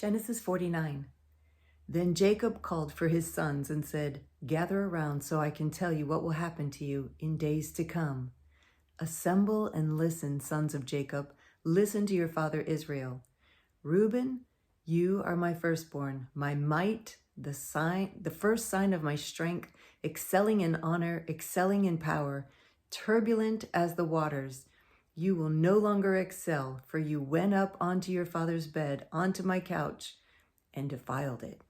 Genesis 49. Then Jacob called for his sons and said, "Gather around so I can tell you what will happen to you in days to come. Assemble and listen, sons of Jacob. Listen to your father Israel. Reuben, you are my firstborn, my might, the first sign of my strength, excelling in honor, excelling in power, turbulent as the waters. You will no longer excel, for you went up onto your father's bed, onto my couch, and defiled it.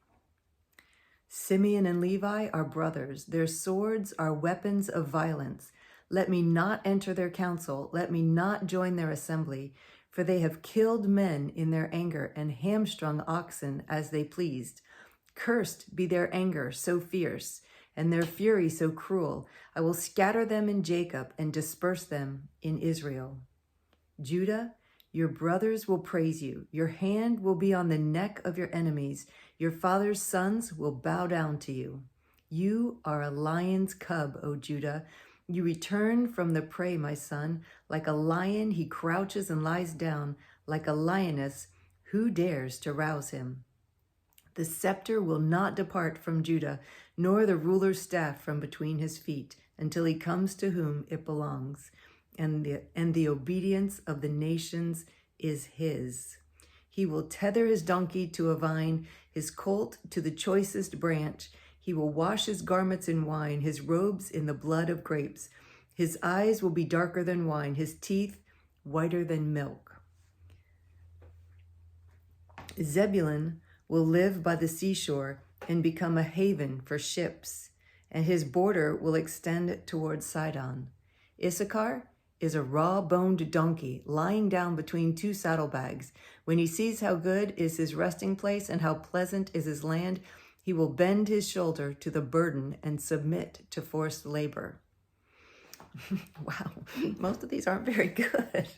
Simeon and Levi are brothers. Their swords are weapons of violence. Let me not enter their council. Let me not join their assembly, for they have killed men in their anger and hamstrung oxen as they pleased. Cursed be their anger so fierce, and their fury so cruel. I will scatter them in Jacob and disperse them in Israel. Judah, your brothers will praise you. Your hand will be on the neck of your enemies. Your father's sons will bow down to you. You are a lion's cub, O Judah. You return from the prey, my son. Like a lion, he crouches and lies down. Like a lioness, who dares to rouse him? The scepter will not depart from Judah, nor the ruler's staff from between his feet, until he comes to whom it belongs. And the obedience of the nations is his. He will tether his donkey to a vine, his colt to the choicest branch. He will wash his garments in wine, his robes in the blood of grapes. His eyes will be darker than wine, his teeth whiter than milk. Zebulun will live by the seashore and become a haven for ships, and his border will extend toward Sidon. Issachar is a raw-boned donkey lying down between two saddlebags. When he sees how good is his resting place and how pleasant is his land, he will bend his shoulder to the burden and submit to forced labor. Wow, most of these aren't very good.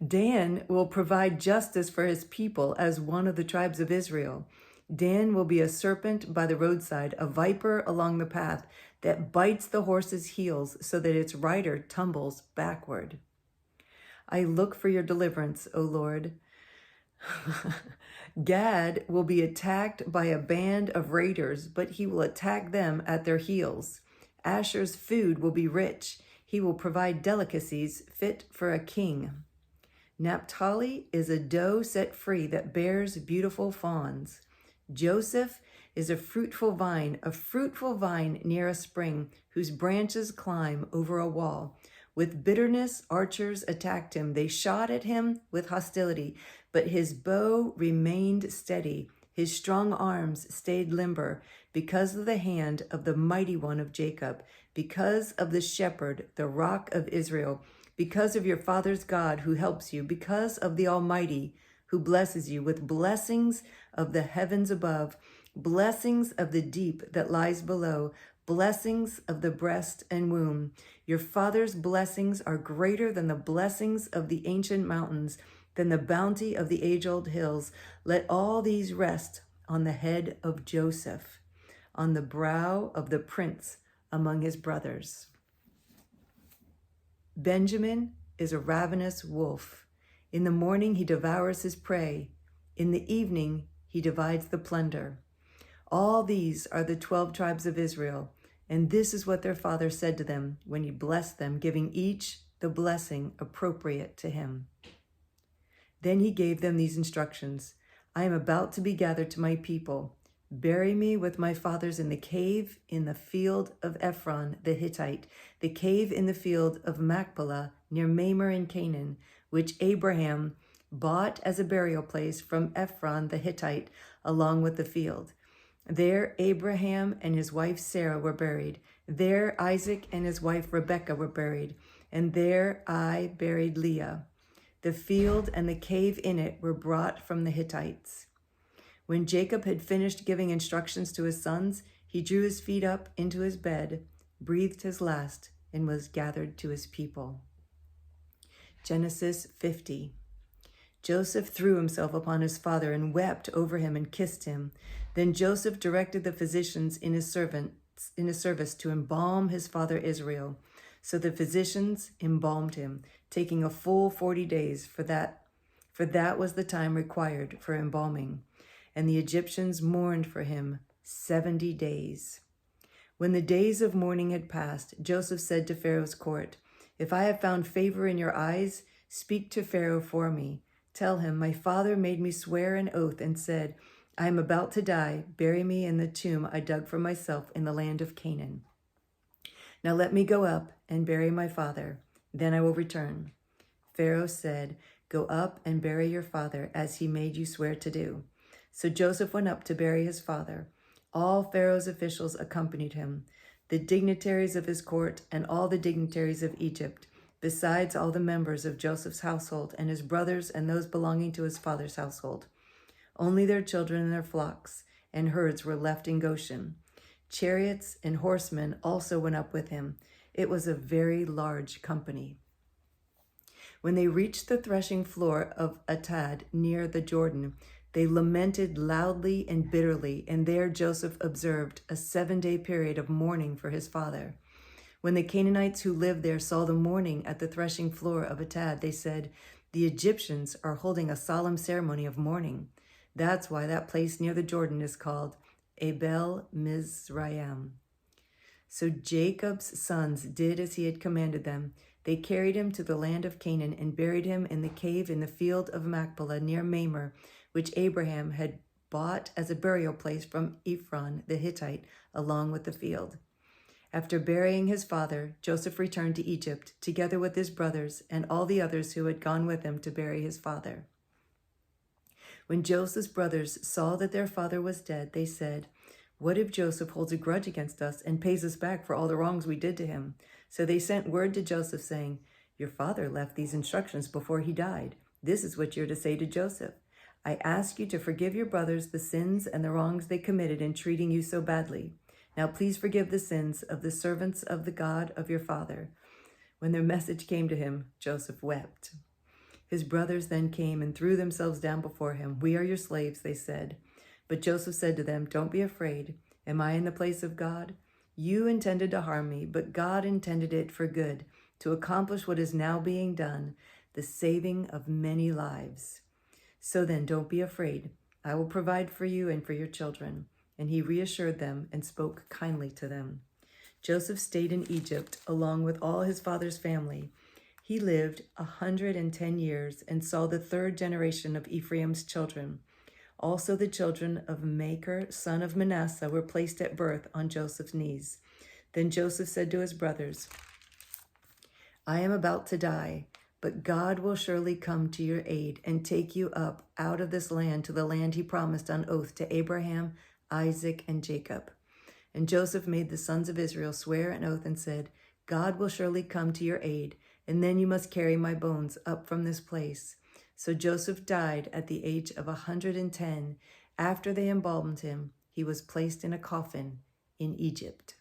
Dan will provide justice for his people as one of the tribes of Israel. Dan will be a serpent by the roadside, a viper along the path that bites the horse's heels so that its rider tumbles backward. I look for your deliverance, O Lord. Gad will be attacked by a band of raiders, but he will attack them at their heels. Asher's food will be rich. He will provide delicacies fit for a king. Naphtali is a doe set free that bears beautiful fawns. Joseph is a fruitful vine near a spring, whose branches climb over a wall. With bitterness, archers attacked him. They shot at him with hostility, but his bow remained steady. His strong arms stayed limber because of the hand of the mighty one of Jacob, because of the shepherd, the rock of Israel, because of your father's God who helps you, because of the Almighty who blesses you with blessings of the heavens above, blessings of the deep that lies below, blessings of the breast and womb. Your father's blessings are greater than the blessings of the ancient mountains, than the bounty of the age-old hills. Let all these rest on the head of Joseph, on the brow of the prince among his brothers. Benjamin is a ravenous wolf. In the morning he devours his prey. In the evening he divides the plunder. All these are the 12 tribes of Israel, and this is what their father said to them when he blessed them, giving each the blessing appropriate to him. Then he gave them these instructions. I am about to be gathered to my people. Bury me with my fathers in the cave in the field of Ephron the Hittite, the cave in the field of Machpelah near Mamre in Canaan, which Abraham bought as a burial place from Ephron the Hittite, along with the field. There Abraham and his wife Sarah were buried. There Isaac and his wife Rebekah were buried. And there I buried Leah. The field and the cave in it were brought from the Hittites. When Jacob had finished giving instructions to his sons, he drew his feet up into his bed, breathed his last, and was gathered to his people. Genesis 50. Joseph threw himself upon his father and wept over him and kissed him. Then Joseph directed the physicians in his service to embalm his father Israel. So the physicians embalmed him, taking a full 40 days for for that was the time required for embalming. And the Egyptians mourned for him 70 days. When the days of mourning had passed, Joseph said to Pharaoh's court, "If I have found favor in your eyes, speak to Pharaoh for me. Tell him, my father made me swear an oath and said, I am about to die. Bury me in the tomb I dug for myself in the land of Canaan. Now let me go up and bury my father. Then I will return." Pharaoh said, "Go up and bury your father as he made you swear to do." So Joseph went up to bury his father. All Pharaoh's officials accompanied him, the dignitaries of his court and all the dignitaries of Egypt, besides all the members of Joseph's household and his brothers and those belonging to his father's household. Only their children and their flocks and herds were left in Goshen. Chariots and horsemen also went up with him. It was a very large company. When they reached the threshing floor of Atad near the Jordan, they lamented loudly and bitterly, and there Joseph observed a 7-day period of mourning for his father. When the Canaanites who lived there saw the mourning at the threshing floor of Atad, they said, "The Egyptians are holding a solemn ceremony of mourning." That's why that place near the Jordan is called Abel Mizraim. So Jacob's sons did as he had commanded them. They carried him to the land of Canaan and buried him in the cave in the field of Machpelah near Mamre, which Abraham had bought as a burial place from Ephron the Hittite, along with the field. After burying his father, Joseph returned to Egypt, together with his brothers and all the others who had gone with him to bury his father. When Joseph's brothers saw that their father was dead, they said, "What if Joseph holds a grudge against us and pays us back for all the wrongs we did to him?" So they sent word to Joseph saying, "Your father left these instructions before he died. This is what you're to say to Joseph. I ask you to forgive your brothers the sins and the wrongs they committed in treating you so badly. Now please forgive the sins of the servants of the God of your father." When their message came to him, Joseph wept. His brothers then came and threw themselves down before him. "We are your slaves," they said. But Joseph said to them, "Don't be afraid. Am I in the place of God? You intended to harm me, but God intended it for good, to accomplish what is now being done, the saving of many lives. So then, don't be afraid. I will provide for you and for your children." And he reassured them and spoke kindly to them. Joseph stayed in Egypt along with all his father's family. He lived 110 years and saw the 3rd generation of Ephraim's children. Also the children of Machir, son of Manasseh, were placed at birth on Joseph's knees. Then Joseph said to his brothers, "I am about to die, but God will surely come to your aid and take you up out of this land to the land he promised on oath to Abraham, Isaac, and Jacob." And Joseph made the sons of Israel swear an oath and said, "God will surely come to your aid, and then you must carry my bones up from this place." So Joseph died at the age of 110. After they embalmed him, he was placed in a coffin in Egypt.